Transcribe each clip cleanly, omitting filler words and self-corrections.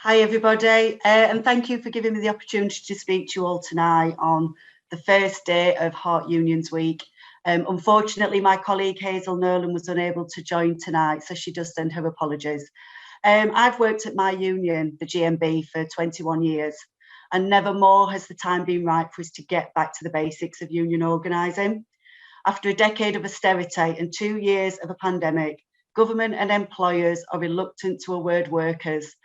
Hi everybody, and thank you for giving me the opportunity to speak to you all tonight on the first day of HeartUnions Week. Unfortunately, my colleague Hazel Nolan was unable to join tonight, so she does send her apologies. I've worked at my union, the GMB, for 21 years, and never more has the time been right for us to get back to the basics of union organising. After a decade of austerity and 2 years of a pandemic, government and employers are reluctant to award workers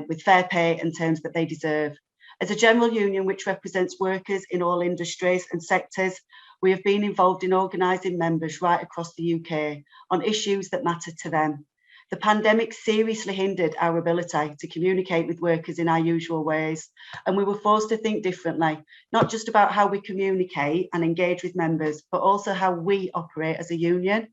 with fair pay and terms that they deserve. As a general union which represents workers in all industries and sectors, we have been involved in organising members right across the UK on issues that matter to them. The pandemic seriously hindered our ability to communicate with workers in our usual ways, and we were forced to think differently, not just about how we communicate and engage with members, but also how we operate as a union.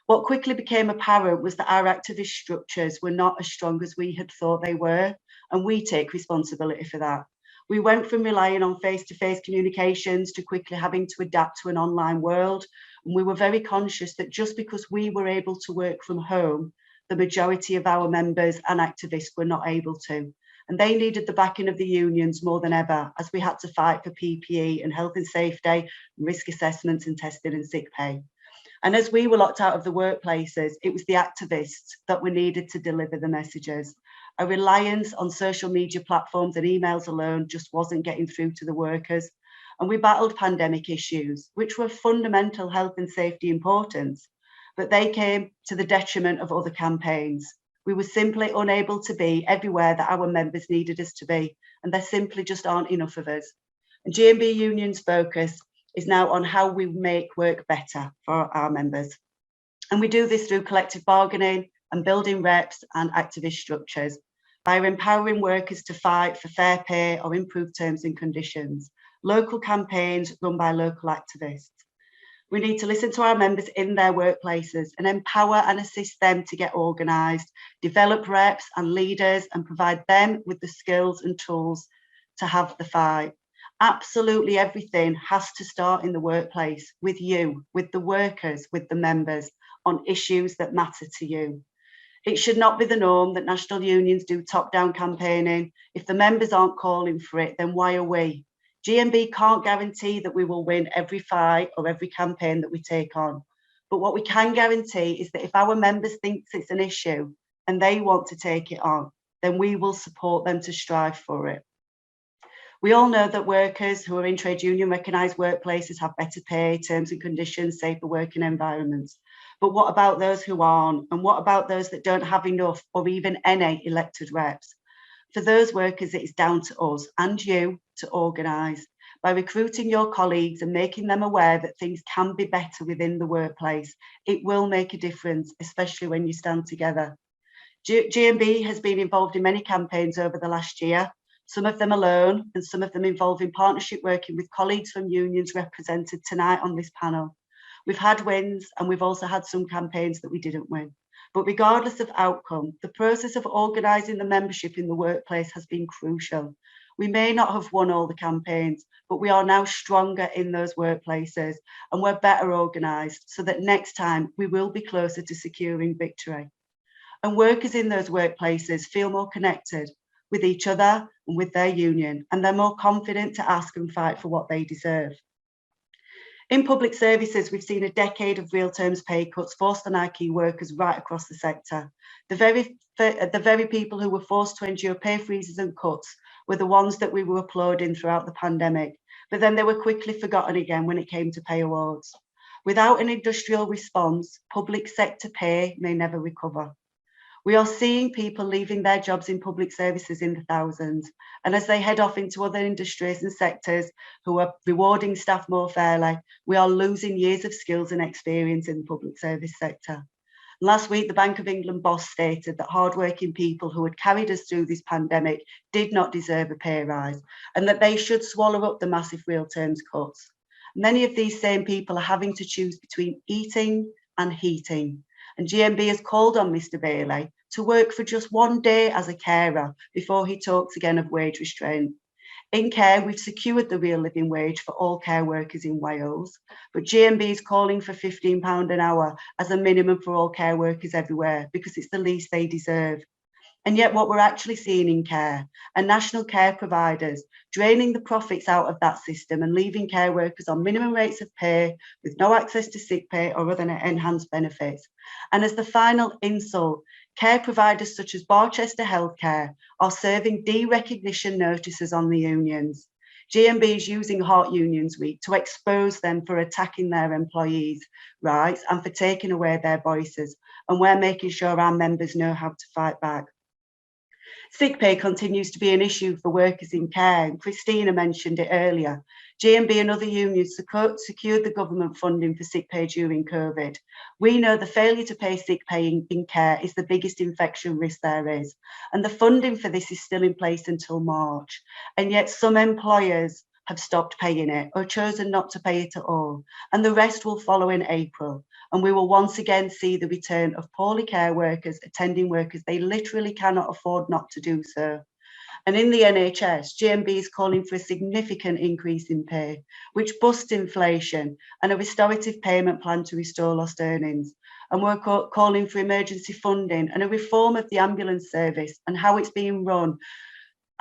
What quickly became apparent was that our activist structures were not as strong as we had thought they were, and we take responsibility for that. We went from relying on face-to-face communications to quickly having to adapt to an online world, and we were very conscious that just because we were able to work from home, the majority of our members and activists were not able to. And they needed the backing of the unions more than ever, as we had to fight for PPE and health and safety, risk assessments and testing and sick pay. And as we were locked out of the workplaces, it was the activists that were needed to deliver the messages. A reliance on social media platforms and emails alone just wasn't getting through to the workers. And we battled pandemic issues, which were fundamental health and safety importance, but they came to the detriment of other campaigns. We were simply unable to be everywhere that our members needed us to be, and there simply just aren't enough of us. And GMB Union's focus is now on how we make work better for our members. And we do this through collective bargaining and building reps and activist structures by empowering workers to fight for fair pay or improved terms and conditions, local campaigns run by local activists. We need to listen to our members in their workplaces and empower and assist them to get organised, develop reps and leaders and provide them with the skills and tools to have the fight. Absolutely everything has to start in the workplace with you, with the workers, with the members on issues that matter to you. It should not be the norm that national unions do top-down campaigning. If the members aren't calling for it, then why are we? GMB can't guarantee that we will win every fight or every campaign that we take on. But what we can guarantee is that if our members think it's an issue and they want to take it on, then we will support them to strive for it. We all know that workers who are in trade union recognised workplaces have better pay, terms and conditions, safer working environments. But what about those who aren't? And what about those that don't have enough or even any elected reps? For those workers, it is down to us and you to organise. By recruiting your colleagues and making them aware that things can be better within the workplace, it will make a difference, especially when you stand together. GMB has been involved in many campaigns over the last year, some of them alone and some of them involving partnership working with colleagues from unions represented tonight on this panel. We've had wins and we've also had some campaigns that we didn't win. But regardless of outcome, the process of organising the membership in the workplace has been crucial. We may not have won all the campaigns, but we are now stronger in those workplaces and we're better organised so that next time we will be closer to securing victory. And workers in those workplaces feel more connected with each other and with their union, and they're more confident to ask and fight for what they deserve. In public services, we've seen a decade of real terms pay cuts forced on our key workers right across the sector. The very people who were forced to endure pay freezes and cuts were the ones that we were applauding throughout the pandemic, but then they were quickly forgotten again when it came to pay awards. Without an industrial response, public sector pay may never recover. We are seeing people leaving their jobs in public services in the thousands, and as they head off into other industries and sectors who are rewarding staff more fairly, we are losing years of skills and experience in the public service sector. Last week, the Bank of England boss stated that hardworking people who had carried us through this pandemic did not deserve a pay rise, and that they should swallow up the massive real terms cuts. Many of these same people are having to choose between eating and heating. And GMB has called on Mr. Bailey to work for just one day as a carer before he talks again of wage restraint. In care, we've secured the real living wage for all care workers in Wales, but GMB is calling for £15 an hour as a minimum for all care workers everywhere because it's the least they deserve. And yet what we're actually seeing in care are national care providers draining the profits out of that system and leaving care workers on minimum rates of pay with no access to sick pay or other enhanced benefits. And as the final insult, care providers such as Barchester Healthcare are serving derecognition notices on the unions. GMB is using HeartUnions Week to expose them for attacking their employees' rights and for taking away their voices. And we're making sure our members know how to fight back. Sick pay continues to be an issue for workers in care, and Christina mentioned it earlier. GMB and other unions secured the government funding for sick pay during COVID. We know the failure to pay sick pay in care is the biggest infection risk there is, and the funding for this is still in place until March. And yet some employers have stopped paying it or chosen not to pay it at all, and the rest will follow in April. And we will once again see the return of poorly care workers attending workers they literally cannot afford not to do so. And in the NHS, GMB is calling for a significant increase in pay, which busts inflation, and a restorative payment plan to restore lost earnings. And we're calling for emergency funding and a reform of the ambulance service and how it's being run,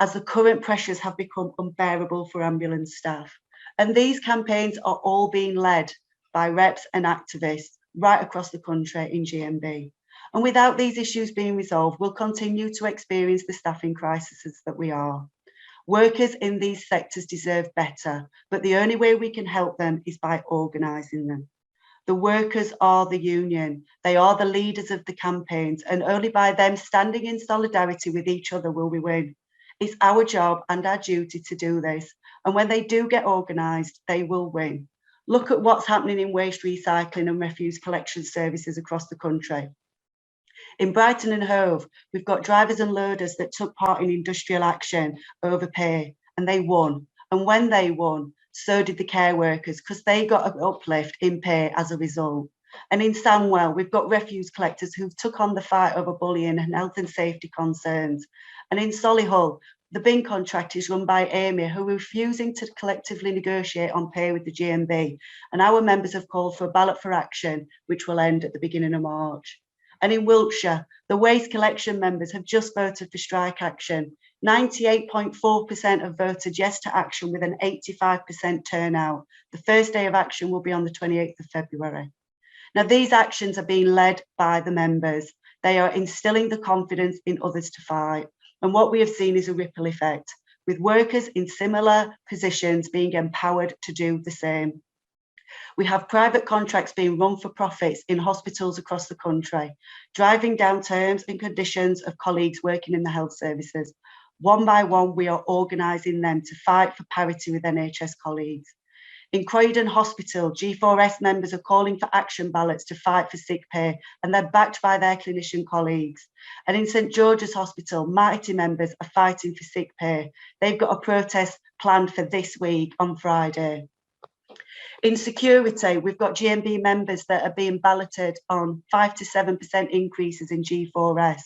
as the current pressures have become unbearable for ambulance staff. And these campaigns are all being led by reps and activists right across the country in GMB. And without these issues being resolved, we'll continue to experience the staffing crises that we are. Workers in these sectors deserve better, but the only way we can help them is by organising them. The workers are the union. They are the leaders of the campaigns, and only by them standing in solidarity with each other will we win. It's our job and our duty to do this. And when they do get organised, they will win. Look at what's happening in waste recycling and refuse collection services across the country. In Brighton and Hove, we've got drivers and loaders that took part in industrial action over pay, and they won. And when they won, so did the care workers, because they got an uplift in pay as a result. And in Sandwell, we've got refuse collectors who took on the fight over bullying and health and safety concerns. And in Solihull, the bin contract is run by Amy, who are refusing to collectively negotiate on pay with the GMB. And our members have called for a ballot for action, which will end at the beginning of March. And in Wiltshire, the waste collection members have just voted for strike action. 98.4% have voted yes to action with an 85% turnout. The first day of action will be on the 28th of February. Now, these actions are being led by the members. They are instilling the confidence in others to fight. And what we have seen is a ripple effect, with workers in similar positions being empowered to do the same. We have private contracts being run for profits in hospitals across the country, driving down terms and conditions of colleagues working in the health services. One by one, we are organising them to fight for parity with NHS colleagues. In Croydon Hospital, G4S members are calling for action ballots to fight for sick pay, and they're backed by their clinician colleagues. And in St George's Hospital, Mighty members are fighting for sick pay. They've got a protest planned for this week on Friday. In security, we've got GMB members that are being balloted on 5 to 7% increases in G4S.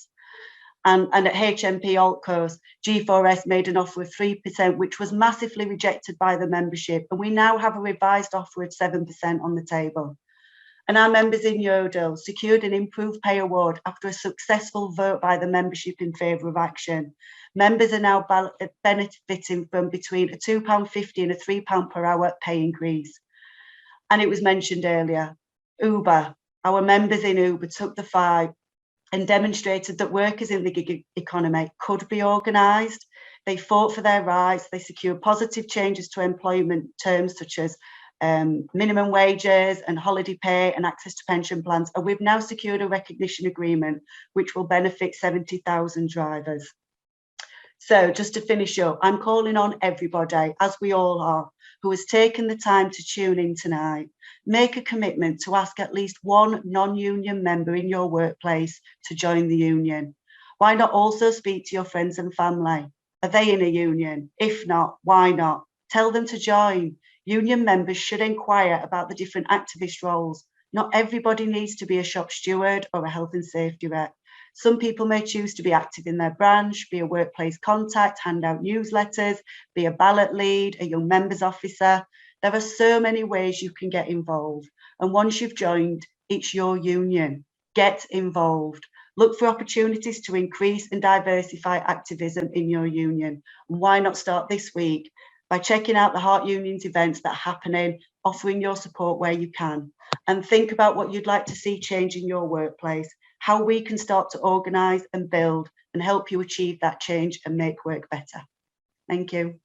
And at HMP Altcoast, G4S made an offer of 3%, which was massively rejected by the membership. And we now have a revised offer of 7% on the table. And our members in Yodel secured an improved pay award after a successful vote by the membership in favour of action. Members are now benefiting from between a £2.50 and a £3 per hour pay increase. And it was mentioned earlier, Uber, our members in Uber took the fight and demonstrated that workers in the gig economy could be organised. They fought for their rights. They secured positive changes to employment terms such as minimum wages and holiday pay and access to pension plans. And we've now secured a recognition agreement which will benefit 70,000 drivers. So just to finish up, I'm calling on everybody, as we all are, who has taken the time to tune in tonight. Make a commitment to ask at least one non-union member in your workplace to join the union. Why not also speak to your friends and family? Are they in a union? If not, why not? Tell them to join. Union members should inquire about the different activist roles. Not everybody needs to be a shop steward or a health and safety rep. Some people may choose to be active in their branch, be a workplace contact, hand out newsletters, be a ballot lead, a young members officer. There are so many ways you can get involved. And once you've joined, it's your union. Get involved. Look for opportunities to increase and diversify activism in your union. And why not start this week by checking out the HeartUnions events that are happening, offering your support where you can, and think about what you'd like to see change in your workplace, how we can start to organise and build and help you achieve that change and make work better. Thank you.